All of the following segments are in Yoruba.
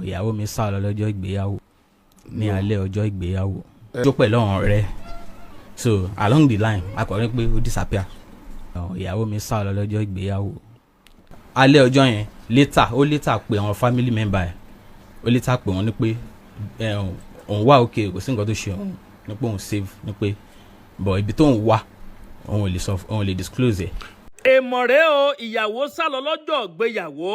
ìyàwó mi sá lọ lọ́jọ́ ìgbéyàwó ní alẹ́ ọjọ́ ìgbéyàwó tó pẹ̀lú àwọn ọ̀rẹ́ so along the line akọrin pé ó disappear ìyàwó mi sá lọ lọ́jọ́ ìgbéyàwó alẹ́ ọjọ́ yẹn later pé àwọn family member ẹ̀ ó later pé wọ́n ní pé òun wà okay kò sí nǹkan tó ṣe òun ní pé òun save ní pé but ibi tó ń wà òun ò lè disclose ẹ̀. èmọ̀rẹ́ o ìyàwó sálọ lọ́jọ́ ìgbéyàwó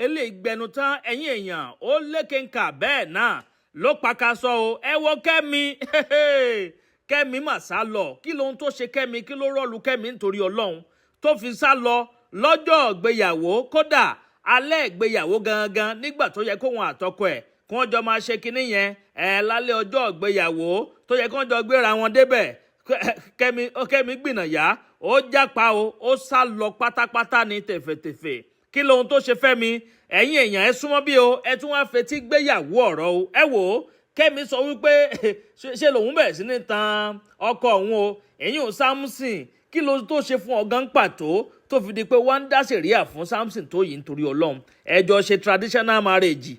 eléyìí gbẹnu tán ẹ̀yìn èèyàn ó lékenkà bẹ́ẹ̀ náà ló pakasọ o ẹ wo kẹ́mi mà sá lọ kí lóhun tó ṣe kẹ́mi kí ló rọ́ọ̀lù kẹ́mi nítorí ọlọ́run tó fi sá lọ lọ́jọ́ ìgbéyàwó kódà alẹ́ ìgbéyàwó gangan nígbà tó yẹ kóhun àtọkọ ẹ̀ kí wọ́n jọ máa ṣe kinní yẹn lálẹ́ ọjọ́ ìgbéyàwó tó yẹ kí wọ́n jọ gbéra wọn débẹ̀ kẹ́mi gbìnàyà ó jápa o ó sá lọ pátápátá ní tẹ̀fẹ̀tẹ̀fẹ̀ kí lóhun tó ṣe Fẹ́mi ẹ̀yin èèyàn ẹ súnmọ́ bí o ẹ tún wá fetí gbéyàwó ọ̀rọ̀ o ẹ wò ó Kẹ́mi sọ wípé ṣe lòun bẹ̀rẹ̀ sí ní tan ọkọ òun o ẹ̀yin ò Samson kí ló tó ṣe fún ọ̀gán pàtó tó fi di pé wọ́n ń dá sẹ̀ríà fún Samson tó yìí nítorí Ọlọ́run ẹ jọ ṣe traditional marriage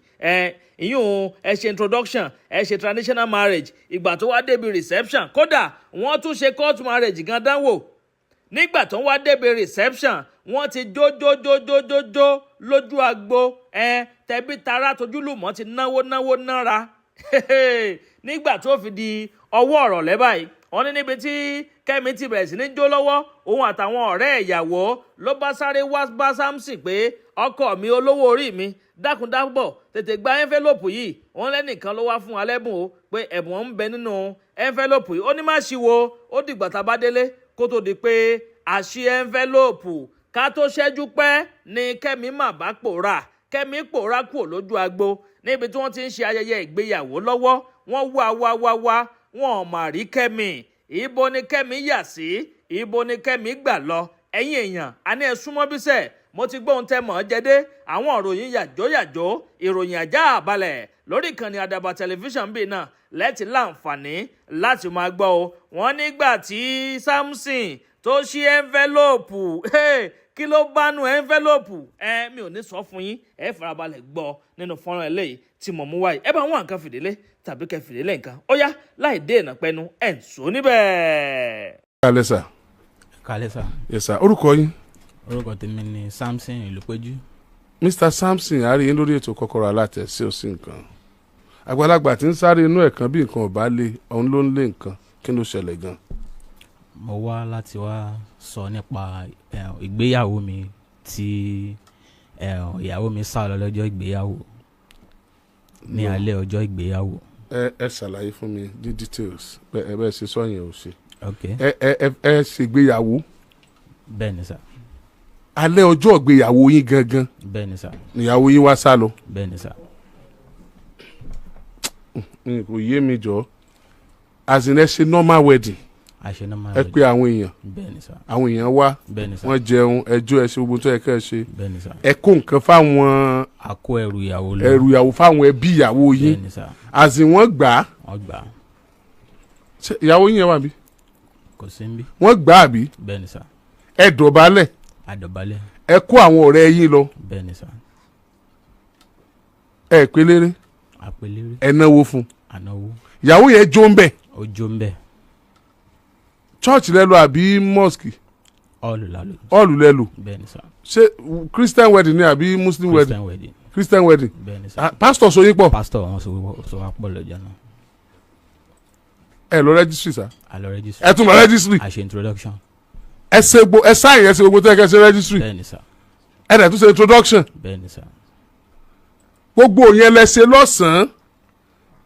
ìyún ẹ ṣe introduction ẹ ṣe traditional marriage ìgbà tó wá débi reception kódà wọ́n tún ṣe court marriage gan dánwò nígbà tó wá débi reception wọ́n ti jó lójú agbo tẹbí tará tojúlùmọ̀ ti náwó nára nígbà tó fi di ọwọ́ ọ̀rọ̀ lẹ́bàáyìí wọ́n ní níbi tí Kẹ́mi ti bẹ̀rẹ̀ sí ní jó lọ́wọ́ òun àtàwọn ọ̀rẹ́ ìyàwó ló bá sáré wá bá Samson pé ọkọ mi olówó orí mi dákúndábọ̀ tètè gba ẹ́ńfẹ́lòpù yìí wọ́n lẹ́nìkan ló wá fún wa lẹ́bùn o pé ẹ̀bùn ń bẹ nínú ẹ́ńfẹ́lòpù yìí ó ní má ṣíwò ó dìgbà tá a bá délé kó tó di pé àṣì ẹ́ńfẹ́lòpù ká tó ṣẹ́jú pẹ́ ni Kẹ́mi mà bá pòórá Kẹ́mi pòórá kúrò lójú agbo níbi tí wọ́n ti ń ṣe ayẹyẹ ìgbéyàwó lọ́wọ́ wọ́n wá wọn ò mà rí Kẹ́mi ibo ni Kẹ́mi yà sí ibo ni Kẹ́mi gbà lọ ẹ̀yin èèyàn àní ẹ súnmọ́ bísẹ̀ mo ti gbóhun tẹ́ mọ̀ ọ́ jẹ́dé àwọn ìròyìn yàjóyàjó ìròyìn ajá àbálẹ̀ lórí ìkànnì Àdàbà tẹlifíṣàn bíi náà lẹ́tì láǹfààní láti máa gbọ́ o wọ́n nígbà tí Samson tó ṣí ẹ́ńfẹ́lòpù kí ló bá nu ẹ́ńfẹ́lòpù mi ò ní sọ fún yín ẹ farabalẹ̀ gbọ́ nínú fọ́nrán eléyìí tí mo mú wáyé ẹ bá wọn nǹkan fìdílé tàbí kẹ́ fìdílé nǹkan ó yá láì dé ìnà pẹ́nu ẹ̀ ń sọ níbẹ̀. kálẹ̀ sà. kálẹ̀ sà. yes sà orúkọ yín. orúkọ tèmi ni Samson Ìlúpéjú. Mr. Samson a rí yín lórí ètò Kókórò Alátẹ sí òsì nǹkan àgbàlagbà tí ń sáré inú ẹ̀kan bí nǹkan ò bá lé òun ló ń lé nǹkan kí ló ṣẹlẹ̀ gan. mo wá láti wá sọ nípa ìgbéyàwó mi tí ìyàwó mi sá lọ lọ́jọ́ ìgbéyàwó ní alẹ́ ọjọ́ ìgbéyàwó. ẹ ṣàlàyé fún mi ní details ẹ bẹ́ẹ̀ ṣe sọ yẹn ò ṣe. ok ẹ ṣègbéyàwó. bẹ́ẹ̀ ni sà. alẹ́ ọjọ́ ìgbéyàwó yín gangan. bẹ́ẹ̀ ni sà. ìyàwó yín wá sá lọ. bẹ́ẹ̀ ni sà. kò yé mi jọ as in ẹ ṣe normal wedding. ẹ pé àwọn èèyàn. bẹ́ẹ̀ ni sà. àwọn èèyàn wá. bẹ́ẹ̀ ni sà. wọ́n jẹun ẹjọ́ ẹ ṣe gbogbo tó yẹ ká ẹ ṣe. bẹ́ẹ̀ ni sà. ẹ kó nǹkan fáwọn. a kó ẹrù ìyàwó lọ. ẹrù ìyàwó fáwọn ẹbí ìyàwó yín. bẹ́ẹ̀ ni sà. as in wọ́n gbà á. wọ́n gbà á. ṣé ìyàwó yín yẹn wà bí. kò sí níbí. wọ́n gbà á bí. bẹ́ẹ̀ ni sà. ẹ dọ̀bálẹ̀. a dọ̀bálẹ̀. ẹ kó àwọn ọ̀rẹ́ yín lọ. bẹ́ẹ̀ ni sà. ẹ pélére. àpélére. ẹ náwó fún. ànáwó. ìyàwó yẹn jó ń bẹ̀. ó jó ń bẹ̀. church lẹ́lu àbí mosque. ọ̀lù lẹ́lu. bẹ́ẹ̀ ni sà. ṣé Christian wedding ni àbí Muslim wedding. Christian wedding. Christian wedding. bẹ́ẹ̀ ni sà. pastor so yín pọ̀. pastor wọn so wá pọ̀ lọ́jọ́ náà. ẹ lọ registry sa. a lọ registry. ẹ tún lọ registry. a ṣe introduction. ẹ sáyìn ẹ ṣe gbogbo tó yẹ kẹ́ ṣe registry. bẹ́ẹ̀ ni sà. ẹ dẹ̀ tún ṣe introduction. bẹ́ẹ̀ ni sà. gbogbo yẹn lẹ ṣe lọ́sàn-án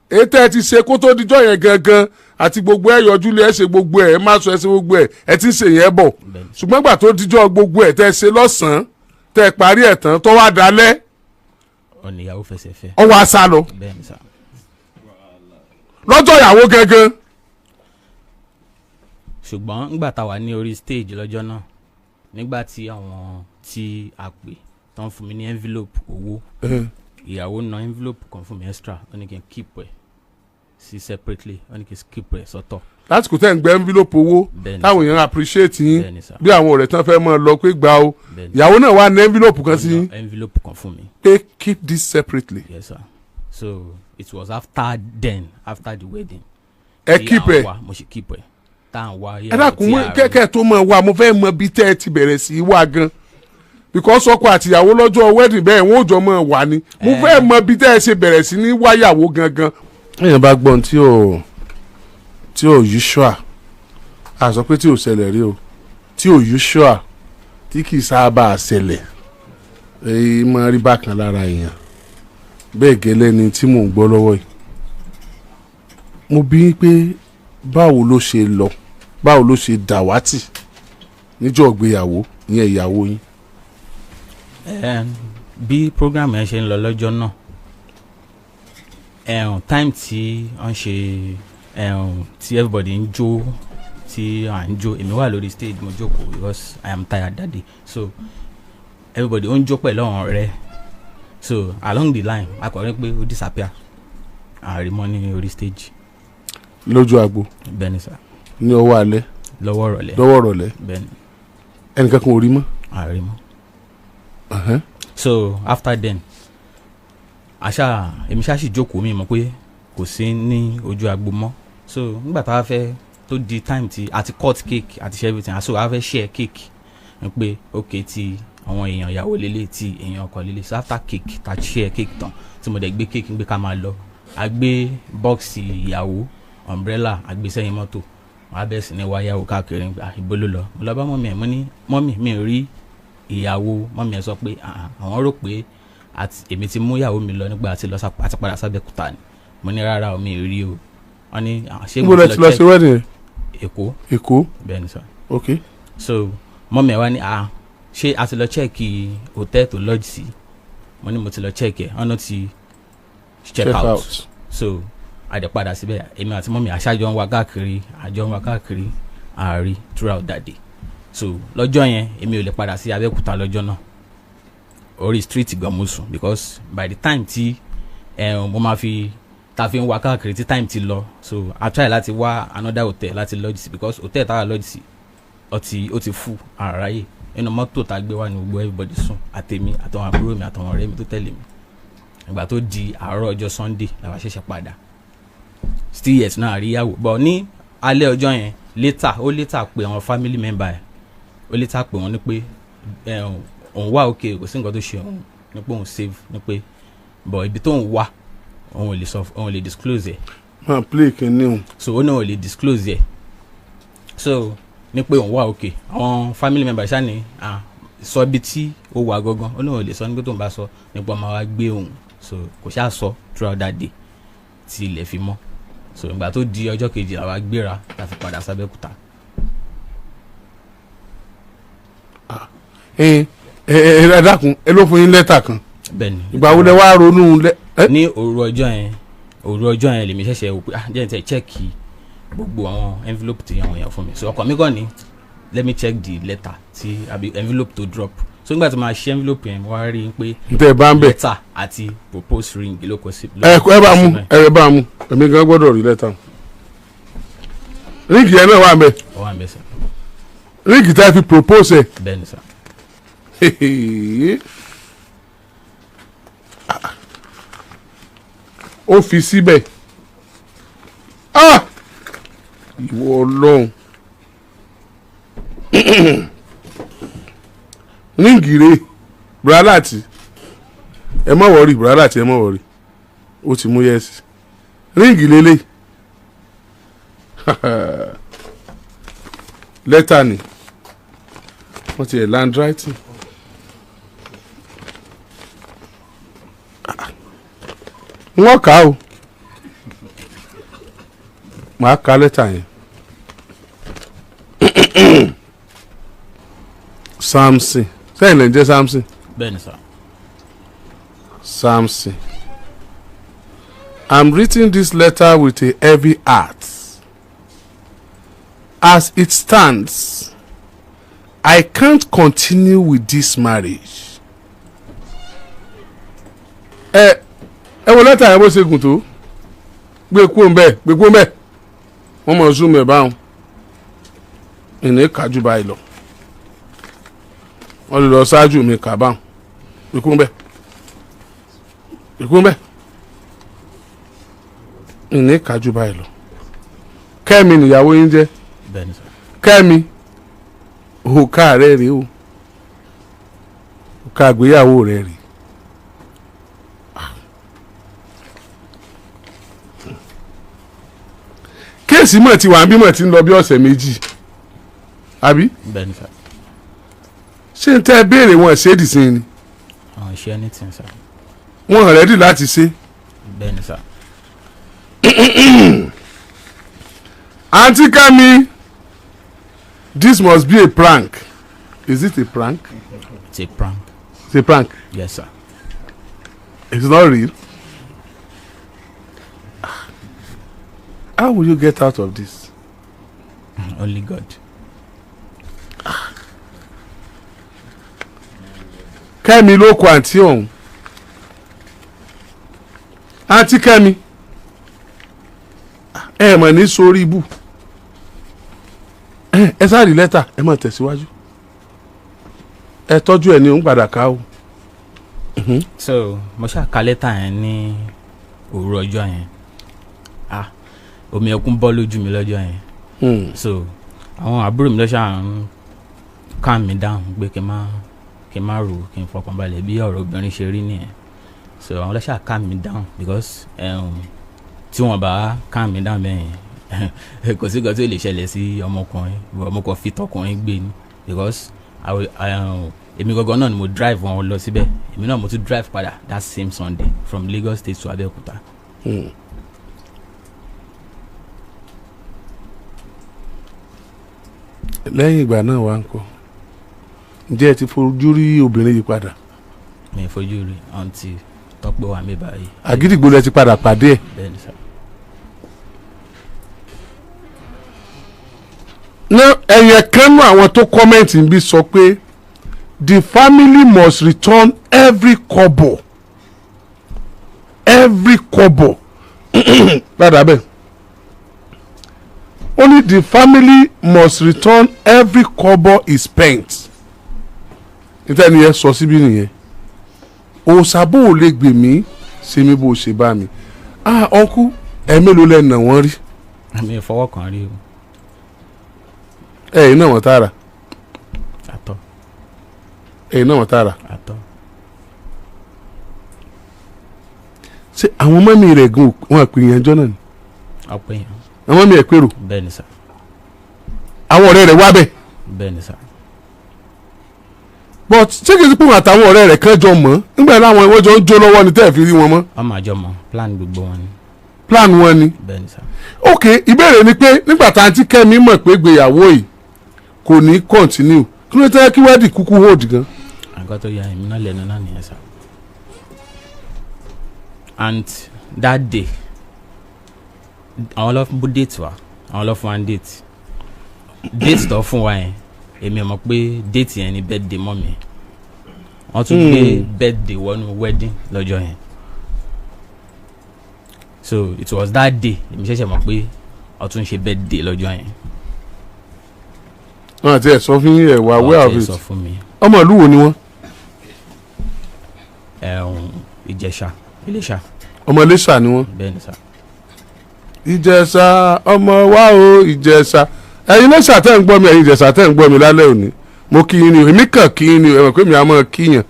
èyí tẹ́ ẹ ti ṣe kó tó dijọ́ yẹn gangan àti gbogbo ẹ yọjú lé ẹ ṣe gbogbo ẹ má sọ ẹ ṣe gbogbo ẹ ti ń ṣe yẹn bọ̀ ṣùgbọ́n gbà tó dijọ́ gbogbo ẹ tẹ́ ẹ ṣe lọ́sàn-án tẹ́ ẹ parí ẹ̀ tán tó wá dalẹ̀. ọ̀nìyàwó fẹsẹ̀ fẹ́. ọ wá sá lọ. bẹ́ẹ̀ ni sà. lọ́jọ́ ìyàwó gangan. ṣùgbọ́n nígbà tá a wà ní orí stage lọ́jọ́ náà nígbà tí àwọn tí a pè tán fún mi ní envelope owó ìyàwó ná envelope kan fún mi extra ó ní kí n keep ẹ̀ sí separately wọ́n ní kí n keep rẹ̀ sọ́tọ̀. láti kò tẹ́ ń gbé envelope owó táwọn èèyàn appreciate yín bí àwọn ọ̀rẹ́ tán fẹ́ mọ́ lọ pé gbà ó ìyàwó náà wà ní envelope kan sí. envelope kan fún mi. pé keep this separately. Yes sir. So it was after the wedding. Keep ẹ. mo ṣe keep ẹ. tá à ń wá. ẹ dákun mọ kẹ́kẹ́ tó mọ̀ wá mo fẹ́ mọ bí tẹ́ ẹ ti bẹ̀rẹ̀ sí í wá gan because ọkọ àtìyàwó lọ́jọ́ wedding bẹ́ẹ̀ wọ́n ò jọ mọ̀ wá ni mo fẹ́ mọ bí tẹ́ ẹ ṣe bẹ̀rẹ̀ sí ní wáyàwó gangan. èèyàn bá gbọ́n tí ò usual a sọ pé tí ò ṣẹlẹ̀ rí o tí ò usual tí kì í sábà ṣẹlẹ̀ èyí máa rí bákan lára èèyàn bẹ́ẹ̀ gẹ́lẹ́ ni tí mò ń gbọ́ lọ́wọ́ yìí mo bí pé báwo ló ṣe lọ báwo ló ṣe dàwátì níjọ́ ìgbéyàwó ìyẹn ìyàwó yín. bí program yẹn ṣe ń lọ lọ́jọ́ náà time tí wọ́n ṣe tí everybody ń jó tí à ń jó èmi wà lórí stage mo jókòó because I am tired that day so everybody ó ń jó pẹ̀lú àwọn ọ̀rẹ́ so along the line akọrin pé ó disappear àrímọ́ ní orí stage. lójú agbo. bẹ́ẹ̀ni sá. ní ọwọ́ alẹ́. lọ́wọ́ rọ̀lẹ́. bẹ́ẹ̀ni. ẹnìkan kan ò rí mọ́. àrímọ́. so after then èmi ṣáà sì jókòó mi mọ̀ pé kò sí ní ojú agbo mọ́ so nígbà tá a fẹ́ tó di time ti àti cut cake àti share everything so a fẹ́ share cake pé ok ti àwọn èèyàn ìyàwó lélẹ̀ tí èèyàn ọkọ lélẹ̀ so after cake ta share cake tán tí mo dẹ̀ gbé cake gbé ká máa lọ a gbé bọ́ọ̀sì ìyàwó umbrella a gbé sẹ́yìn mọ́tò wọ́n á bẹ̀rẹ̀ sí ní wáyàwó káàkiri ìbò ló lọ mo lọ bá mọ́mí ẹ̀ mo ní mọ́mí mi ò rí ìyàwó mọ́mí ẹ̀ sọ pé àwọn rò pé èmi ti mú ìyàwó mi lọ nígbà àti lọ àti padà sábẹ́kúta ni mo ní rárá mi ò rí o wọ́n ní ṣé mo ti lọ check wedding Èkó bẹ́ẹ̀ ni sọ. ok so mọ́mí ẹ̀ wá ní ṣé a ti lọ check hotel tó lodge sí mo ní mo ti lọ check ẹ̀ ọ̀nà ti check out so àdè padà síbẹ̀ èmi àti mọ́mí àṣàjọ ń wá káàkiri àárí throughout that day so lọ́jọ́ yẹn èmi ò lè padà sí Abẹ́òkúta lọ́jọ́ náà orí street gan mo sùn because by the time tí mo máa fi ta fi ń wá káàkiri tí time ti lọ so I try láti wá another hotel láti lodge sí because hotel táwa lodge sí ó ti full àráyè nínú mọ́tò tá a gbé wá ní gbogbo everybody sùn àtèmi àtàwọn àbúrò mi àtàwọn ọ̀rẹ́ mi tó tẹ̀lé mi ìgbà tó di àárọ̀ ọjọ́ Sunday làwa ṣẹ̀ṣẹ̀ padà still yet náà àríyáwó but ní alẹ́ ọjọ́ yẹn later pé àwọn family member ẹ̀ ó later pé wọ́n ní pé òun wà okay kò sí nǹkan tó ṣe òun ní pé òun save ní pé but ibi tó ń wà òun ò lè disclose ẹ̀. máa play kìíní o. so ó náà ò lè disclose ẹ̀ so ní pé òun wà okay àwọn family member ṣáà ní sọ ibi tí ó wà gangan ó náà ò lè sọ nígbà tó ń bá sọ nípa ọmọ wa gbé òun so kò ṣáà sọ throughout that day tí ilẹ̀ fi mọ́ so ìgbà tó di ọjọ́ kejì àwa gbéra tá a fi padà sábẹ́kúta. ẹ dákun ẹ ló fún yín lẹ́tà kan. bẹ́ẹ̀ni. ìgbà wo lẹ wá ronú ní òru ọjọ́ yẹn lèmi ṣẹ̀ṣẹ̀ wò pé jẹ́ ǹtẹ̀ chẹ́ẹ̀kì gbogbo àwọn envelope tí àwọn èèyàn fún mi so ọkọ mi kàn ní let me check the letter tí àbí envelope to drop so nígbà tí màá ṣe envelope yẹn wá rí i pé ntẹ bá ń bẹ letter àti propose ring ló kọ sí. ẹ bá mú èmi gan gbọ́dọ̀ rí lẹ́tà ríǹgì yẹn náà wà ń bẹ. ó wà ń bẹ sir. ríǹgì tá a fi propose ẹ. bẹ́ẹ̀ni sir. ó fi síbẹ̀ ìwọ Ọlọ́run ríǹgì rè bralati ẹ má wọrí bralati ẹ má wọrí ó ti mú yẹ́sì ríǹgì lélẹ̀ lẹ́tà ni wọ́n ti ẹ̀ landwriting wọ́n kà á o màá ka lẹ́tà yẹn Samson sẹ́yìn lè jẹ́ Samson. bẹ́ẹ̀ni sir. Samson, I'm writing this letter with a heavy heart. As it stands, I can't continue with this marriage. Ẹ wo lẹ́tà yẹn bó ṣe gùn tó gbé kú ń bẹ́ẹ̀ wọ́n mọ̀ zoom ẹ̀ báwọn ìní kájú báyìí lọ wọ́n lè lọ ṣáájú mi kà báwọn gbé kú ń bẹ́ẹ̀ ìní kájú báyìí lọ kẹ́mi nìyàwó yín jẹ́ kẹ́mi òkà rẹ̀ rèé o òkà àgbéyàwó rẹ̀ rèé. kéèsì mọ̀ tí wà ń bímọ tí ń lọ bí ọ̀sẹ̀ méjì àbí. bẹ́ẹ̀ni sá. ṣé n tẹ́ béèrè wọn ṣéèdì sí ni. àwọn ṣe anything sá. wọn rẹ́dì láti ṣe. bẹ́ẹ̀ni sá. Aunty Kami, this must be a prank. Is it a prank? It's a prank. It's a prank. Yes sir. It's not real. How will you get out of this? Only God. Kẹ́mi ló kọ àǹtí ọ̀hún. Aunty Kẹ́mi ẹ mọ̀ ní sórí ibù ẹ sáré lẹ́tà ẹ mọ̀ tẹ̀síwájú ẹ tọ́jú ẹ ní òun padà ká o. So mo ṣáà ka lẹ́tà yẹn ní òru ọjọ́ yẹn omi ẹkún bọ́ lójú mi lọ́jọ́ yẹn so àwọn àbúrò mi lọ́ṣà ń calm me down pé kí n má rò kí n fọkàn balẹ̀ bí ọ̀rọ̀ obìnrin ṣe rí nìyẹn so àwọn lọ́ṣà calm me down because tí wọ́n bá calm me down bẹ́ẹ̀ kò sí nǹkan tó lè ṣẹlẹ̀ sí ọmọkùnrin fi tọkùnrin gbé ni because èmi gangan náà ni mo drive wọn lọ síbẹ̀ èmi náà mo tún drive padà that same Sunday from Lagos State to Abeokuta. lẹ́yìn ìgbà náà wá ń kọ́ ǹjẹ́ ẹ ti fojú rí obìnrin yìí padà. mi ò fojú rí àǹtí tọ́pẹ́ wà mí báyìí. Àgídìgbò lẹ ti padà pàdé ẹ̀. bẹ́ẹ̀ni sá. ná ẹ̀yẹ kánú àwọn tó kọ́mẹ́ǹtì ń bí sọ pé the family must return every kobo padà bẹ́ẹ̀. Only the family must return every kobo is spent. níta ni ẹ sọ síbí nìyẹn òòsàbò ò lè gbè mí ṣe mí bó ṣe bá mi ọkú ẹ mélòó lẹ nà wọ́n rí. mi ò fọwọ́ kàn rí o. ẹ̀yin náà wọ́n tààrà. àtọ̀. ẹ̀yin náà wọ́n tààrà. àtọ̀. ṣé àwọn mọ́mí rẹ̀ gan wọn àpè yẹn jọ náà ni. ọ̀pẹ̀ yẹn. àwọn mọ́mí ẹ̀ pérò. bẹ́ẹ̀ni sá. àwọn ọ̀rẹ́ rẹ̀ wá bẹ̀. bẹ́ẹ̀ni sá. but ṣé kìí sí pé wọn àtàwọn ọ̀rẹ́ rẹ̀ kan jọ mọ́ nígbà láwọn ìwọ́jọ ń jó lọ́wọ́ ni tẹ́ ẹ̀ fi rí wọn mọ́. wọ́n máa jọ mọ́ plan gbogbo wọn ni. plan wọn ni. bẹ́ẹ̀ni sá. ok ìbéèrè ni pé nígbà tá Aunty Kẹ́mi mọ̀ pé ìgbéyàwó yìí kò ní continue kí ló tẹ́ kí wẹ́ẹ̀dì kúkú hold gan. àgọ́ tó ya èmi náà lẹ́nu náà nìyẹn sá. and that day àwọn lọ fún date wa àwọn lọ fún one date tó fún wa yẹn èmi ò mọ̀ pé date yẹn ni birthday mọ́ mi wọ́n tún gbé birthday wọnú wedding lọ́jọ́ yẹn so it was that day èmi ṣẹ̀ṣẹ̀ mọ̀ pé wọ́n tún ṣe birthday lọ́jọ́ yẹn. wọn àti ẹ sọ fún yín ẹ wà aware of it. sọ fún mi. ọmọ ìlú wo ni wọn. Ìjẹ̀ṣà Iléṣà. ọmọ Iléṣà ni wọn. bẹ́ẹ̀ni sá. Ìjẹ̀ṣà ọmọ wa o Ìjẹ̀ṣà ẹ̀yin Iléṣà tẹ́ ń gbọ́ mi ẹ̀yin Ìjẹ̀ṣà tẹ́ ń gbọ́ mi lálẹ́ òní mo kí yín ni o èmi kàn kí yín ni o ẹ mọ̀ pé mi á mọ̀ kíyàn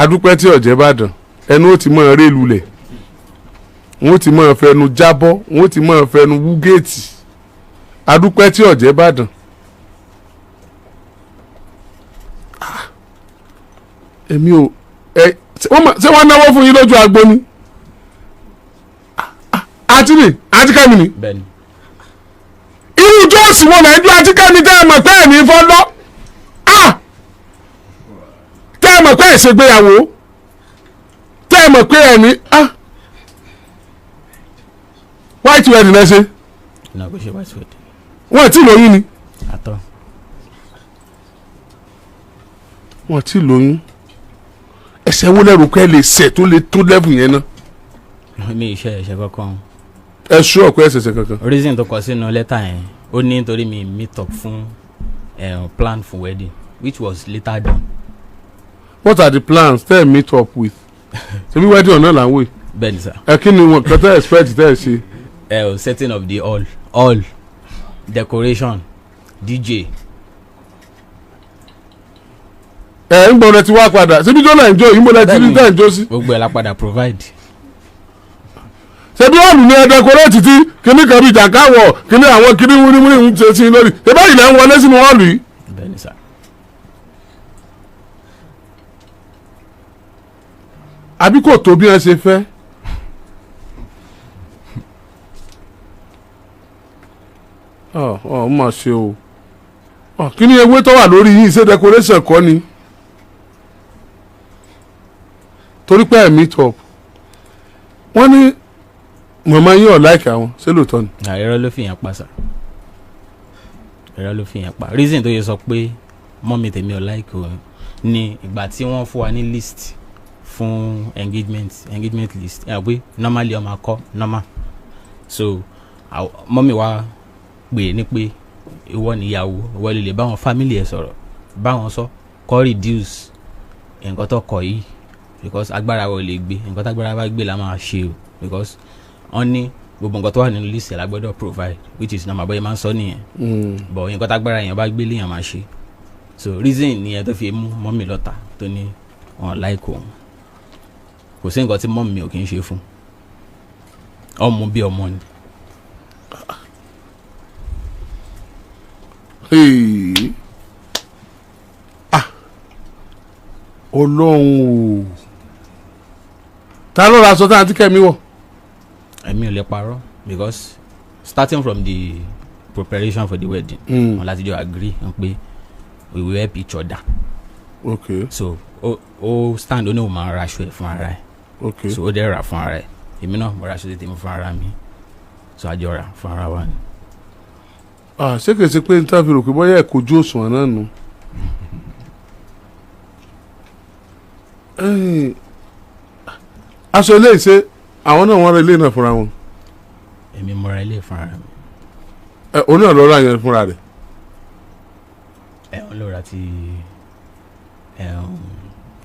adúpẹ́ tí ọ̀jẹ̀ bá dàn ẹnu ó ti mọ̀ ọ́rẹ́ lulẹ̀ wọ́n ti mọ̀ fẹnu jábọ́ wọ́n ti mọ̀ fẹnu wú géètì adúpẹ́ tí ọ̀jẹ̀ bá dàn. èmi ò ṣé wọ́n náwó fún yín lójú agbo ni àti Aunty Kẹ́mi ni bẹ́ẹ̀ni. irú jọ́ọ̀sì wọn náà ju Aunty Kẹ́mi tẹ́ ẹ mọ̀ pé ẹ̀ ní fọ́lọ́ tẹ́ ẹ mọ̀ pé ẹ̀ ṣègbéyàwó tẹ́ ẹ mọ̀ pé ẹ̀ ní white wedding náà ṣe. náà kò ṣe white wedding. wọ́n ti lóyún ni. àtọ̀. wọ́n ti lóyún ẹsẹ̀ wo lẹ́rù pé ẹ lè ṣẹ̀ tó lè tó lẹ́bù yẹn náà mi iṣẹ́ kankan. ẹ ṣú ọ̀pẹ́ ẹ̀sẹ̀sẹ̀ kankan. Reason tó kọ sínú lẹ́tà yẹn ó ní nítorí mi meet up fún plan for wedding which was later done. What are the plans tẹ́ ẹ meet up with? ṣebí wedding ọ̀nà là ń wè. Bẹ́ẹ̀ni sir. ẹ kí ni wọn kàn tẹ́ expect tẹ́ ẹ ṣe. Setting of the hall decoration DJ. ẹ ń gbọ́dọ̀ ti wá padà ṣebí jọ́nà ìjọ yìí mo lẹ ti rí tẹ́ ẹ̀ ń jó sí. gbogbo ẹ̀ la padà provide. ṣebí ọ̀lù ni ẹ decorate tí kíní kan bíi jàǹkáwọ̀ kíní àwọn kíní wúníwúní ń ṣe sí lórí ṣebí ìlẹ̀ ń wọlé sínú ọ̀lù yìí. Bẹ́ẹ̀ni sir. àbí kò tó bí ẹ ṣe fẹ́. ọ mà ṣe o kí ni ewé tó wà lórí yìí ṣe decoration kọ́ ni torí pé ẹ̀ meet up wọ́n ní màmá yín ọ̀ láìka wọn ṣé lóòótọ́ ni. ẹ̀rọ ló fi yẹn pa sà ẹ̀rọ ló fi yẹn pa reason tó yẹ sọ pé mọ́mí tèmi ọ̀ láìka o ní ìgbà tí wọ́n fún wa ní list fún engagement list ẹ̀ pé normally ọmọ akọ normal so mọ́mí wa pè ní pé ìwọ níyàwó ìwọ lè báwọn family ẹ̀ sọ̀rọ̀ báwọn sọ kọ́ reduce nǹkan tó kọ yìí because agbára wa ò lè gbé nǹkan tó agbára wa gbé la máa ṣe o because wọ́n ní gbogbo nǹkan tó wà nínú list ẹ̀ la gbọ́dọ̀ provide which is normal bóyá máa ń sọ nìyẹn but nǹkan tó agbára yẹn bá gbé léèyàn máa ṣe so reason nìyẹn tó fi mú mọ́mí lọ́tà tó ní wọn láìkó òun kò sí nǹkan tí mọ́mí ò kì í ṣe fún ọmọ bí ọmọ ni. Ọlọ́run o ta ló ra aṣọ tí àǹtí Kẹ́mi wọ̀. èmi ò lè parọ́ because starting from the preparation for the wedding wọn láti jọ agree pé we will help each other. Okay. So ó stand ó ní òun máa ra aṣọ ẹ̀ fún ara ẹ̀. Okay. So ó dẹ̀ rà fún ara ẹ̀ èmi náà mo ra aṣọ tètè mi fún ara mi so àjọ rà fún ara wa ni. ṣé kìí ṣe pé n ta fi rò pé bóyá ẹ̀ kojú òṣùwọ̀n náà nù. aṣọ ilé ìṣe àwọn náà wọ́n ra ilé náà fúnra wọn. èmi mo ra ilé fún ara mi. òun náà lọ ra yẹn fúnra rẹ̀. òun ló ra ti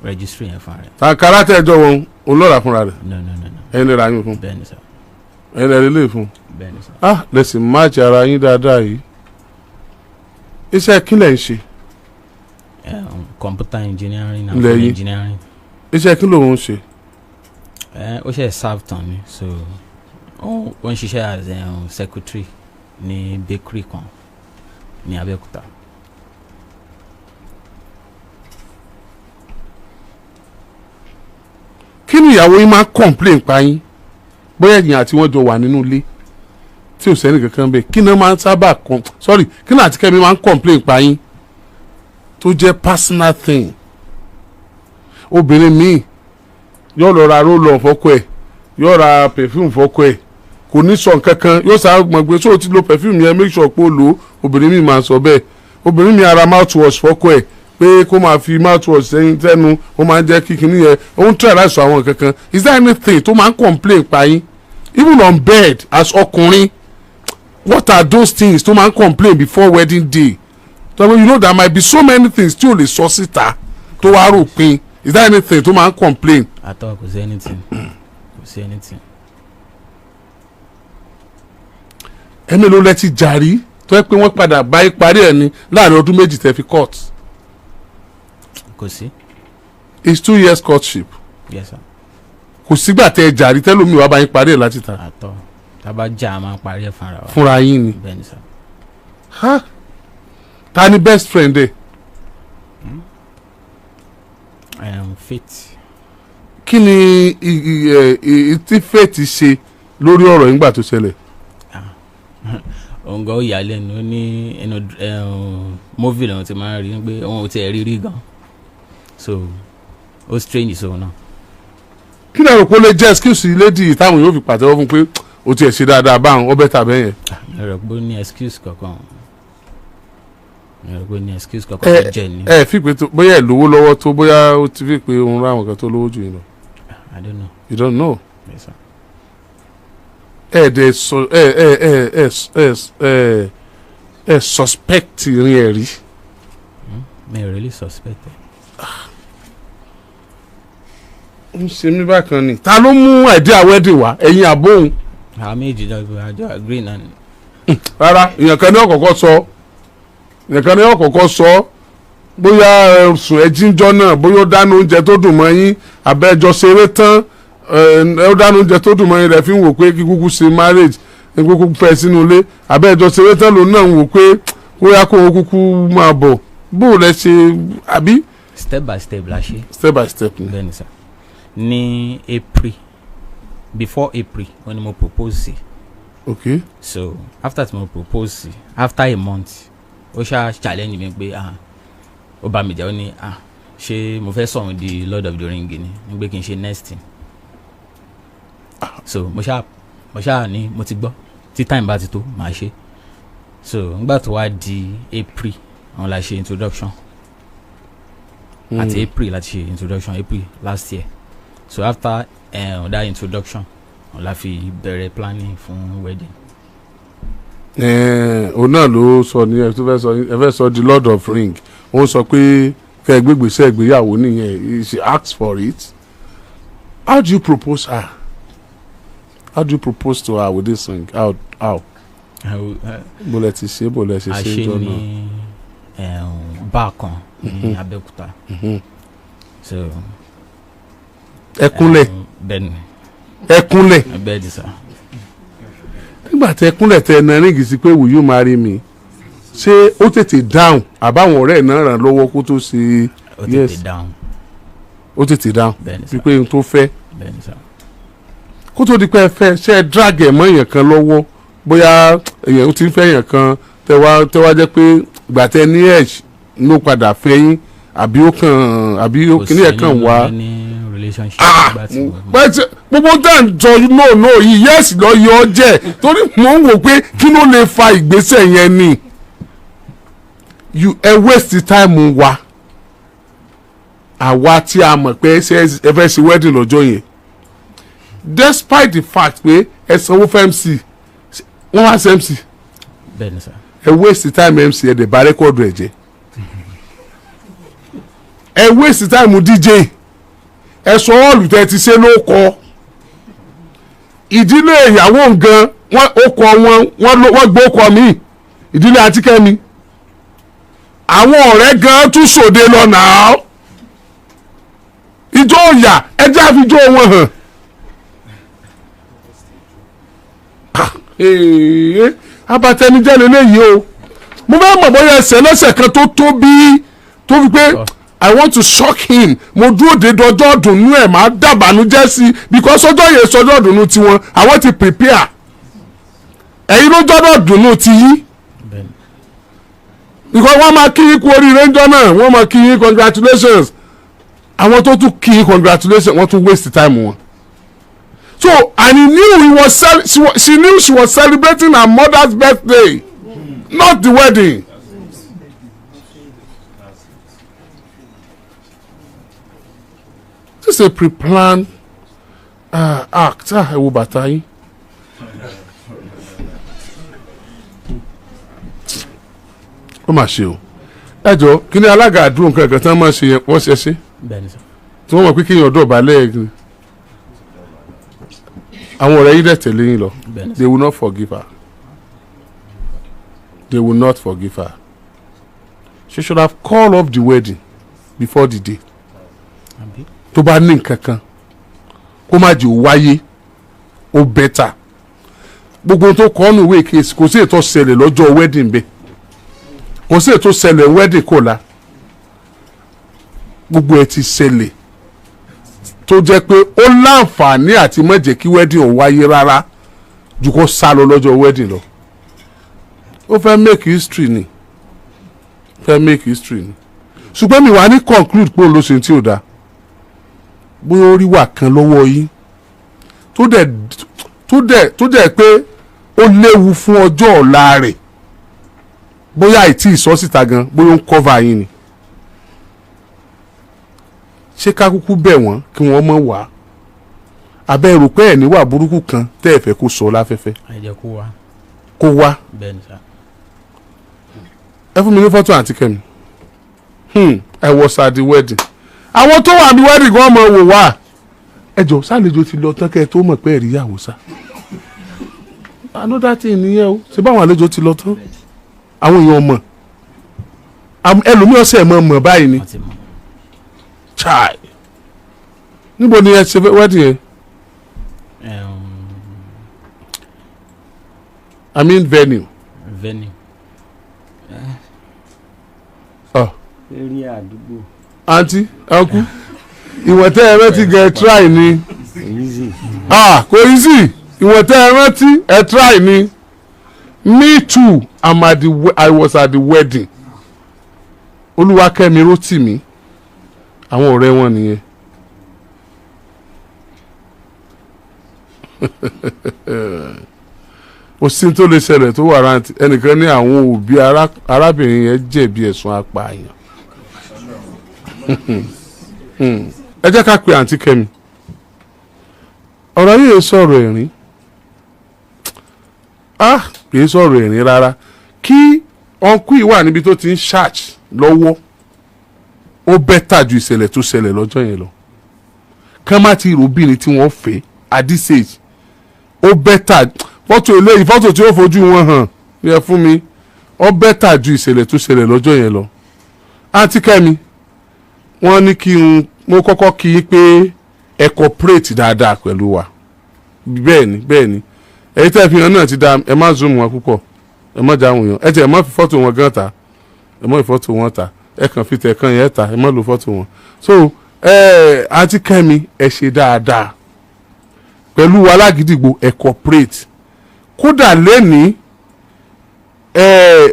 registry yẹn fún ara rẹ̀. tàkàrà tẹ́jọ́ wọn òun lọ ra fúnra rẹ̀. no. ẹ̀yin lè ra yín fún. bẹ́ẹ̀ni sir. ẹ̀yin lè rí ilé fún. bẹ́ẹ̀ni sir. lẹ́sìn máàcì ara yín dáadáa yìí. iṣẹ́ kí lẹ̀ ń ṣe. computer engineering and phone engineering. iṣẹ́ kí lòun ń ṣe. ó ṣe serve tán ni so ó ń ṣiṣẹ́ as secretary ní bakery kan ní Abẹ́òkúta. kí ni ìyàwó yín máa ń complain pa yín bóyá ẹ̀yin àti wọ́n jọ wà nínú ilé tí ò sẹ́ni kankan bẹ́ẹ̀ kí ni wọ́n máa ń sábà kí ni àti Kẹ́mi máa ń complain pa yín tó jẹ́ personal thing. Obìnrin míì yóò lọ ra roll-on fọ́kọ ẹ̀ yóò ra perfume fọ́kọ ẹ̀ kò ní sọ nǹkan kan yóò sá mọ̀ pé sóò ti lo perfume yẹn make sure pé ó lò ó obìnrin míì máa sọ bẹ́ẹ̀ obìnrin míì ara mouthwash fọ́kọ ẹ̀ pé kó máa fi mouthwash sẹ́yìn tẹ́nu ó máa ń jẹ́ kí kinní yẹn ó ń try láti sọ àwọn nǹkan kan is there anything tó máa ń complain pa yín even on bed as ọkùnrin what are those things tó máa ń complain before wedding day so you know there might be so many things tí o lè sọ síta tó wá rò pin is there anything tó máa ń complain. àtọ kò sí anything kò sí anything. ẹ̀mí ló lẹ ti jàrí tó yẹ pé wọ́n padà bá parí ẹ̀ ní láàrin ọdún méjì tẹ́ fi court. kò sí. it's 2 years courtship. yes sir. kò sígbà tẹ́ ẹ jàrí tẹ́lómi wàá bá yín parí ẹ̀ láti ta. àtọ tábà jà á máa parí ẹ̀ fúnra wa. fúnra yín ni. bẹ́ẹ̀ni sir. ta ni best friend ẹ. Faith. kí ni tí Faith ṣe lórí ọ̀rọ̀ yín gbà tó ṣẹlẹ̀. òun gan ó yà lẹ́nu ní ẹnu móvì lòun ti máa ń rí pé òun ò tiẹ̀ rí gan so ó strange so náà. kí ni àròpọ̀ lè jẹ́ excuse lady táwọn yóò fi pàtẹ́wọ́ fún pé o tiẹ̀ ṣe dáadáa báwọn ọbẹ̀ tàbẹ́ yẹn. ẹ̀rọ pé ó ní excuse kankan ẹ̀rọ pé ó ní excuse kankan tó jẹ́ ni. fi pé bóyá ẹ̀ lówó lọ́wọ́ tó bóyá ó ti fi pé òun rá àwọn kan tó lówó jù yín lọ. I don't know. You don't know. Yes sir. dẹ̀ sọ suspect rin ẹ̀ rí. mi ò really suspect. ń ṣe mí bákan ni ta ló mú idea wedding wá ẹ̀yin àbóhùn. àwọn méjì àjọ agree náà ni. rárá èèyàn kan ní ọ̀kọ̀ọ̀kọ̀ sọ bóyá sùn ẹ̀jíńjọ́ náà bóyá ó dáná oúnjẹ tó dùn mọ́ yín abẹ́jọ́ ṣeré tán ó dáná oúnjẹ tó dùn mọ́ yín rẹ̀ fi ń wò pé kí kúkú ṣe marriage kí kúkú fẹ́ sínú ilé abẹ́jọ́ ṣeré tán lòun náà ń wò pé ó yá kó kúkú máa bọ̀ bó o lẹ ṣe àbí. step by step la ṣe. step by step ni. bẹ́ẹ̀ni sá ní before April when mo propose sí. okay. so after tí mo propose sí after a month ó ṣá challenge mi pé ó bá mi jà ó ní ṣé mo fẹ́ sọ̀rọ̀ di Lord of the Ring ni pé kí n ṣe next thing. so mo ṣá ní mo ti gbọ́ tí time bá ti tó màá ṣe. so nígbà tó wá di April àwọn la ṣe introduction àti April láti ṣe introduction April last year. so after that introduction àwọn la fi bẹ̀rẹ̀ planning fún wedding. òun náà ló sọ ní ẹ fẹ́ sọ di Lord of Ring ó sọ pé kẹ́ ẹ gbégbèsè ìgbéyàwó nìyẹn she asked for it. How do you propose her? How do you propose to her with this ring? How? bólẹ̀ ti ṣe jọ náà. a ṣe ní báà kan ní Abẹ́òkúta. so ẹkúnlẹ̀ bẹ́ẹ̀ni bẹ́ẹ̀ni sá. nígbà tí ẹkúnlẹ̀ tẹ ẹ̀nà ríngì sí pé will you marry me ṣé ó tètè dáhùn àbáwọn ọ̀rẹ́ náà ràn lọ́wọ́ kó tó ṣe. ó tètè dáhùn wípé n tó fẹ́ kó tó di pé ẹ fẹ́ ṣe drag ẹ̀ mọ́ èèyàn kan lọ́wọ́ bóyá èèyàn ti ń fẹ́ èèyàn kan tẹ́wá jẹ́ pé ìgbà tẹ ní edge ló padà fẹ́ yín àbí kíní ẹ̀ kàn wá. gbogbo tá à ń jọ náà yìí yẹ́sì lọ yọ ọ́ jẹ́ torí mò ń wò pé kí ló lè fa ìgbésẹ̀ yẹn ni ẹ waste time wa àwa tí a mọ̀ pé ẹ fẹ́ ṣe wedding lọ́jọ́ yẹn despite the fact pé ẹ sanwó fẹ́ MC wọ́n wá sí MC bẹ́ẹ̀ni sá. ẹ waste time MC ẹ dẹ̀ bá rẹ́kọ̀dù ẹ̀ jẹ́ ẹ waste time DJ ẹ sọ ọ́ọ̀lù tẹ́ ti ṣe ló kọ́ ìdílé ìyàwó ngan wọ́n gbé ọkọ̀ mi ìdílé Àtíkẹ́mi àwọn ọ̀rẹ́ gan tún sòde lọ́nà ìjọ òyà ẹjẹ́ àfijọ́ wọn hàn. abatẹnijẹ́ lélẹ́yìí o mo fẹ́ mọ̀ bóyá ẹsẹ̀ lẹ́sẹ̀ kan tó tóbi tó fi pé I want to shock him mo dúró de dọjọ́ ọ̀dùnnú ẹ̀ máa dàbànújẹ́ sí because ọjọ́ yẹn sọjọ́ ọ̀dùnnú tiwọn àwọn ti prepare ẹ̀yin ló jọ́dọ̀ ọ̀dùnnú ti yí because wọ́n máa kí yín kú oríire ńjọ́ náà wọ́n máa kí yín congratulations àwọn tó tún kí yín congratulations wọ́n tún waste time wọn. So and he knew she knew she was celebrating her mother's birthday, not the wedding. This is a pre-planned act. Ẹ wo bàtà yín. Ó mà ṣe o. Ẹ jọ kí ni alága àdúró nǹkan ẹ̀kan tí wọ́n máa ṣe yẹn wọ́n ṣe ṣe. Tí wọ́n mọ̀ pé kí èèyàn dọ̀ balẹ̀ ẹ̀ àwọn ọ̀rẹ́ yìí dẹ̀ tẹ̀lé yín lọ they will not forgive her she should have called off the wedding before the day tó bá ní nǹkan kan kó má jẹ́ ó wáyé ó bẹ́tà gbogbo tó kọ́ ọ́nù ìwé case kò sí ètò ṣẹlẹ̀ lọ́jọ́ wedding bẹ́ẹ̀ kò sí ètò ṣẹlẹ̀ wedding kò la gbogbo ẹ̀ ti ṣẹlẹ̀ tó jẹ́ pé ó láǹfààní àti má jẹ́ kí wedding ò wáyé rárá ju kó sá lọ lọ́jọ́ wedding lọ ó fẹ́ make history ni ṣùgbọ́n mi wà ní conclude pé olóṣèlú tí ò dáa bóyá ó rí wà kan lọ́wọ́ yín tó dẹ̀ pé ó léwu fún ọjọ́ ọ̀la rẹ̀ bóyá àìtí ìsọ́síta gan bóyá ó ń cover yín ni ṣé ká kúkú bẹ̀ wọ́n kí wọ́n mọ̀ wá abẹ́ rò pé ẹ̀ níwà burúkú kan tẹ́ ẹ fẹ́ kó sọ láfẹ́fẹ́. ẹ jẹ́ kó wá. kó wá. bẹ́ẹ̀ni sá. ẹ fún mi ní fọ́tò àǹtí Kẹ́mi. I was at the wedding. àwọn tó wà ní wedding gan mọ̀ wò wá. ẹ jọ sálejò ti lọ tán kẹ́ ẹ tó mọ̀ pé ẹ̀rí ìyàwó sá. another thing nìyẹn o ṣe báwọn àlejò ti lọ tán àwọn èèyàn mọ̀ ẹlòmíràn ṣe mọ̀ báyìí ni. chai níbo ni ẹ ṣe wedding yẹn. I mean venue. eré àdúgbò. Aunty uncle ìwọ̀n tẹ́ ẹ rántí gan ẹ try ni. Kò easy ìwọ̀n tẹ́ ẹ rántí ẹ try ni. Me too I was at the wedding. Olúwakẹ́mi Rótìmí àwọn ọ̀rẹ́ wọn nìyẹn. Kò sí tó lè ṣẹlẹ̀ tó wà rántí ẹnìkan ní àwọn òbí arábìnrin yẹn jẹ̀bi ẹ̀sùn apààyàn. Ẹ jẹ́ ká pe àǹtí Kẹ́mi ọ̀rọ̀ yìí sọ̀rọ̀ ẹ̀rín kì í sọ̀rọ̀ ẹ̀rín rárá kí ọ̀nkú yìí wà níbi tó ti ń ṣáàch lọ́wọ́ ó bẹ́tà ju ìṣẹ̀lẹ̀ tó ṣẹlẹ̀ lọ́jọ́ yẹn lọ kán má ti ròbìnrin tí wọ́n fẹ́ at this age ó bẹ́tà fọ́tò eléyìí fọ́tò tí ó fojú wọn hàn yẹ fún mi ó bẹ́tà ju ìṣẹ̀lẹ̀ tó ṣẹlẹ̀ lọ́jọ́ yẹn lọ. àǹtí Kẹ́mi wọ́n ní kí mo kọ́kọ́ kí i pé ẹ cooperate dáadáa pẹ̀lú wa bẹ́ẹ̀ ni èyí tẹ́ fi hàn náà ti da ẹ má zoom wọn púpọ̀ ẹ má já wọn yàn ẹ jẹ́ ẹ má fi fọ́tò wọn gan ta ẹ má fi fọ́tò wọn ta ẹ kàn fi tẹ̀kan yẹn ta ẹ má lo fọ́tò wọn. so àǹtí Kẹ́mi ẹ ṣe dáadáa pẹ̀lú Alágídìgbò ẹ cooperate kódà lẹ́ni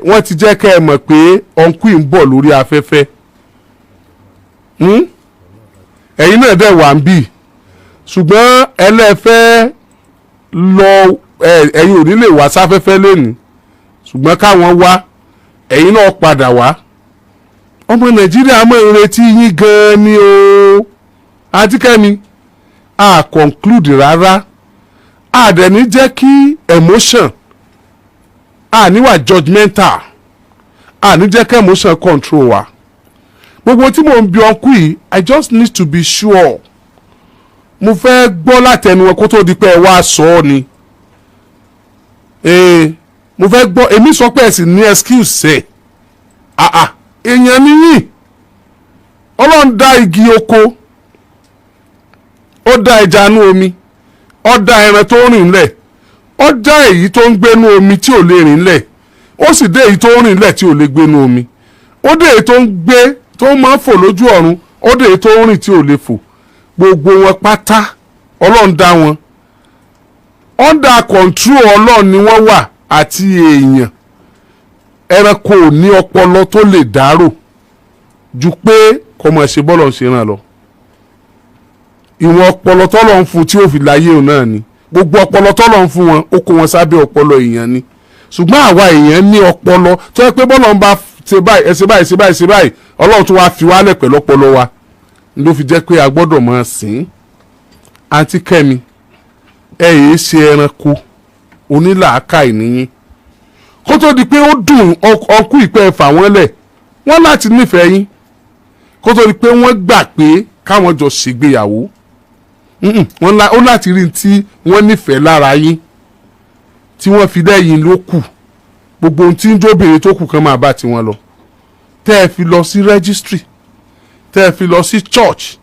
wọ́n ti jẹ́ kẹ́ ẹ mọ̀ pé ọ̀nkú ń bọ̀ lórí afẹ́fẹ́ ẹ̀yin náà dẹ̀ wà ń bì ṣùgbọ́n ẹlẹ́fẹ́ lọ ẹ̀yin ò ní lè wá sáfẹ́fẹ́ lẹ́nu ṣùgbọ́n káwọn wá ẹ̀yin náà padà wá ọmọ Nàìjíríà mọ̀ ń retí yín gan-an ni o àǹtí Kẹ́mi a conclude rárá a dẹ̀ ní jẹ́ kí emotion a níwà judgmental a ní jẹ́ kí emotion control wa gbogbo tí mò ń bi ọkù yìí I just need to be sure mo fẹ́ gbọ́ látẹnu wọn kó tó di pé ẹ wá sọ ọ́ ni mo fẹ́ gbọ́ èmi sọ pé ẹ sì ní excuse ṣe èèyàn níyìn Ọlọ́run dá igi oko ó dá ẹja inú omi ó dá ẹran tó rìn lẹ̀ ó dá èyí tó ń gbénú omi tí ò lè rìn lẹ̀ ó sì dé èyí tó ń rìn lẹ̀ tí ò lè gbénú omi ó dé èyí tó ń gbé tó máa ń fò lójú ọ̀run ó dé èyí tó ń rìn tí ò lè fò gbogbo wọn pátá Ọlọ́run dá wọn under control Ọlọ́run ni wọ́n wà àti èèyàn ẹranko ò ní ọpọlọ tó lè dárò ju pé kò mọ̀ ṣe bọ́lọ̀ ṣe ràn lọ ìwọ̀n ọpọlọ tọ́lọ̀ ń fún tí ó fi láyé òun náà ni gbogbo ọpọlọ tọ́lọ̀ ń fún wọn ó kó wọn sábẹ́ ọpọlọ èèyàn ni ṣùgbọ́n àwa èèyàn ní ọpọlọ tó yẹ pé bọ́lọ̀ ń bá ṣe báyìí ṣe báyìí Ọlọ́run tó wá fi wálẹ̀ pẹ̀lú ọpọlọ wa ló fi jẹ́ pé a gbọ́dọ̀ máa sìn. àǹtí Kẹ́mi ẹ yìí ṣe ẹranko onílàákàyè nìyí kó tó di pé ó dùn ọkú ìpẹ́ fà wọ́n lẹ̀ wọ́n láti nífẹ̀ẹ́ yín kó tó di pé wọ́n gbà pé káwọn jọ ṣègbéyàwó ó láti rí tí wọ́n nífẹ̀ẹ́ lára yín tí wọ́n fi lẹ́yìn ló kù gbogbo ohun tí ń jóbìnrin tó kù kan máa bá tiwọn lọ tẹ́ ẹ fi lọ sí registry tẹ́ ẹ fi lọ sí church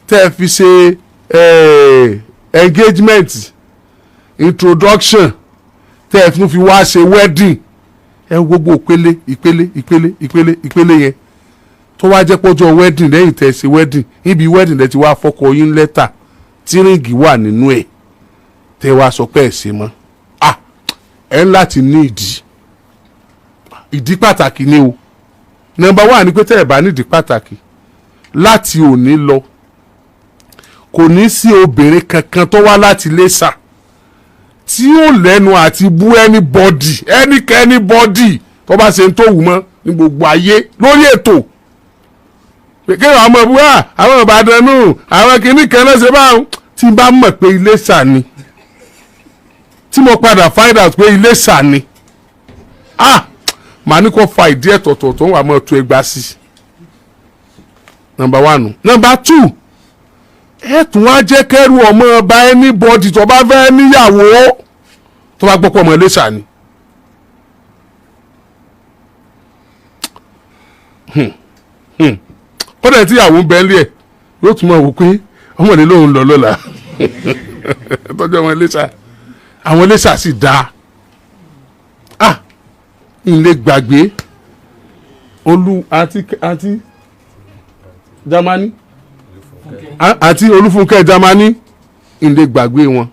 tẹ́ ẹ fi ṣe engagement introduction tẹ́ ẹ tún fi wá ṣe wedding ẹ gbogbo ìpele yẹn tó wá jẹ́ pọ́jọ́ wedding lẹ́yìn tẹ́ ẹ ṣe wedding níbi wedding lẹ́ ti wá fọ́kọ yín lẹ́tà tí ríǹgì wà nínú ẹ̀ tẹ́ wá sọ pé ẹ̀ ṣe mọ́ ẹ̀ ń láti ní ìdí pàtàkì ni o number one ni pé tẹ́ ẹ̀ bá nídìí pàtàkì láti òní lọ kò ní sí obìnrin kankan tó wá láti Iléṣà tí ó lẹ́nu àti bú anybody tó bá ṣe ń tó wù mọ́ ní gbogbo ayé lórí ètò kéèyàn ọmọ ìbúra àwọn Ìbàdàn nù àwọn kìíní kan lọ́sẹ̀ báwọn tí n bá mọ̀ pé Iléṣà ni tí mo padà find out pé Iléṣà ni màá ní kó fa ìdí ẹ̀tọ̀tọ̀ tó ń wà mọ́ tó ẹgbàá sí number 1. number 2 ẹ tún wá jẹ́ kẹ́rù ọmọ ọba anybody tó bá fẹ́ níyàwó tó bá gbọ́ pọ̀ ọmọ Iléṣà ni. kódà tí ìyàwó ń bẹ nílé ẹ̀ yóò tún mọ̀ wò pé ọmọ ìlú lòun lọ lọ́la tọ́jú ọmọ Iléṣà àwọn Iléṣà sì dáa ilé gbàgbé olú àti Jámánì àti Olúfúnkẹ́ Jámánì ilé gbàgbé wọn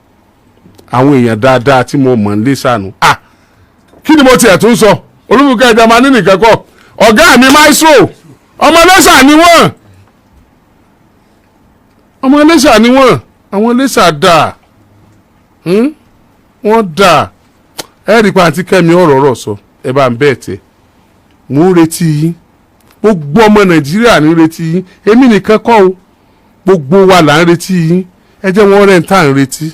àwọn èèyàn dáadáa tí mo mọ̀ nílé sànù kí ni mo tiẹ̀ tún sọ Olúfúnkẹ́ Jámánì nìkan kọ́ ọ̀gá mi maestro ọmọ Iléṣà ni wọ́n ọmọ Iléṣà ni wọ́n àwọn Iléṣà dáa wọ́n dáa ẹ̀rí pa àti Kẹ́mi ọ̀rọ̀ rọ̀ sọ ẹ bá ń bẹ́ẹ̀ tẹ́ mò ń retí yín gbogbo ọmọ Nàìjíríà ní retí yín èmi nìkan kọ́ o gbogbo wa là ń retí yín ẹ jẹ́ wọn rẹ̀ ń tà ń retí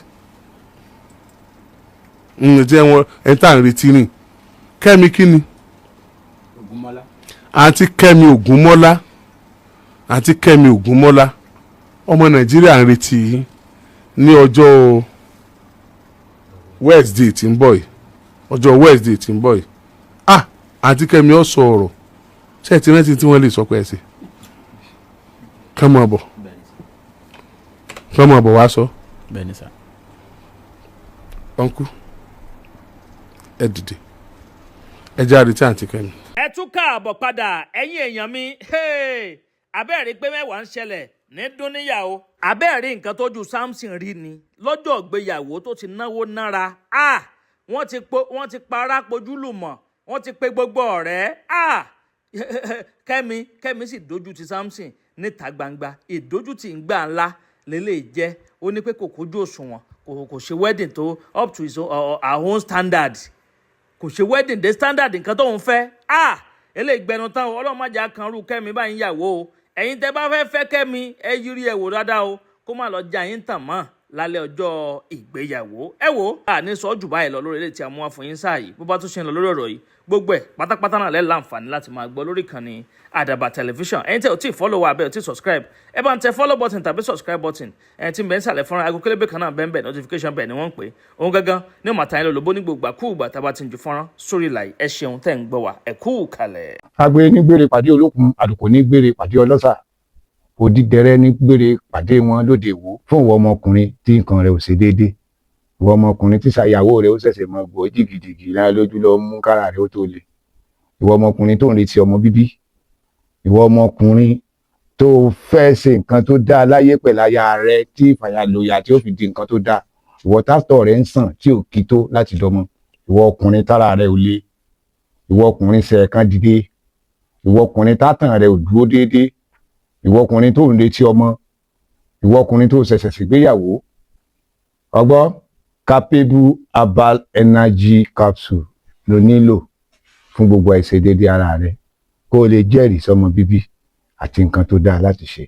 ẹ jẹ́ wọn ẹ̀ ń tà ń retí rìn Kẹ́mi kí ni àti Kẹ́mi Ògúnmọ́lá àti Kẹ́mi Ògúnmọ́lá ọmọ Nàìjíríà ń retí yín ní ọjọ́ Wednesday tí ń bọ̀ yìí ọjọ́ Wednesday tí ń bọ̀ yìí àti Kẹ́mi ó sọ ọ̀rọ̀ ṣe ti rántí tí wọ́n lè sọ pé ẹ ṣe kán mọ̀ bọ̀ wá sọ. bẹ́ẹ̀ni sá. ọ̀nkú ẹ dìde ẹ jáde tí àǹtí Kẹ́mi. ẹ tún káàbọ̀ padà ẹ̀yin èèyàn mi abẹ́ẹ̀rí pé mẹ́wàá ń ṣẹlẹ̀ ní dúníyàwó abẹ́ẹ̀rí nǹkan tójú Samson rí ni lọ́jọ́ ìgbéyàwó tó ti náwó nára wọ́n ti para pojúlùmọ̀ wọ́n ti pe gbogbo ọ̀rẹ́ Kẹ́mi sì dojú ti Samson níta gbangba ìdójútì ń gbà ńlá lélẹ̀ jẹ́ ó ní pé kò kójú òṣùwọ̀n kò ṣe wedding tó up to his our own standard kò ṣe wedding dé standard nǹkan tó ń fẹ́ eléyìí gbẹnu tán o Ọlọ́run má jà kan rú Kẹ́mi báyìí yàwó o ẹ̀yin tẹ́ bá fẹ́ Kẹ́mi ẹ yiri ẹ̀ wò dáadáa o kó má lọ jà yín tàn mọ́ lálẹ́ ọjọ́ ìgbéyàwó ẹ wò ní sọ jù báyìí lọ lórí ilé tí a mú wá fún yín sáà yìí bó bá tún ṣe ń lọ lórí ọ̀rọ̀ yìí gbogbo ẹ̀ pátápátá náà lẹ́ láǹfààní láti máa gbọ́ lórí ìkànnì Àdàbà tẹlifíṣàn ẹ̀yin tẹ́ ò tí ì follow wa bẹ́ẹ̀ ò tí ì subscribe ẹ bá ń tẹ follow button tàbí subscribe button ẹ̀yin tí ń bẹ ń sàlẹ̀ fọ́nrán aago kélébé kan náà bẹ́ẹ̀ notification bẹ́ẹ̀ ni wọ́n ń pè òun gangan ní ọmọ àtàyìn lólobó ní gbogbo àkúùgbà tá a bá ti ń ju fọ́nrán sórí ìlàyé ẹ ṣeun tẹ́ ń gbọ́ wa ẹ kú kalẹ̀. agbe ní gbére pàdé olókun àdùkò ní gbére pàdé ọlọ́sà òdìdẹrẹ́ ní gbére pàdé wọn lóde ìwò fún ìwọ ọmọkùnrin tí nǹkan rẹ̀ ò ṣe déédéé ìwọ ọmọkùnrin tí ṣàyàwó rẹ̀ ó ṣẹ̀ṣẹ̀ mọ gbọ́ jìgìjìgì lára lójú lọ mú kára rẹ̀ ó tó le ìwọ ọmọkùnrin tó ń retí ọmọ bíbí ìwọ ọmọkùnrin tó fẹ́ ṣe nǹkan tó dáa láyé pẹ̀lú aya rẹ̀ tí ìfàyàlòyà tí ó fi di nǹkan tó dáa ìwọ tátọ̀ rẹ̀ ń sàn tí ò kí tó láti dọmọ ìwọ ọkùnrin tára rẹ̀ ò le ìwọ ọkùnrin ṣe ẹ̀kan dìde ìwọ ọkùnrin tátàn rẹ̀ ò dúró déédéé ìwọ ọkùnrin tó ń retí ọmọ ìwọ ọkùnrin tó ṣẹ̀ṣẹ̀ ṣègbéyàwó ọgbọ́ capable herbal energy capsule ló nílò fún gbogbo àìṣedéédé ara rẹ kó o lè jẹ́rìí sọmọ bíbí àti nǹkan tó dáa láti ṣe.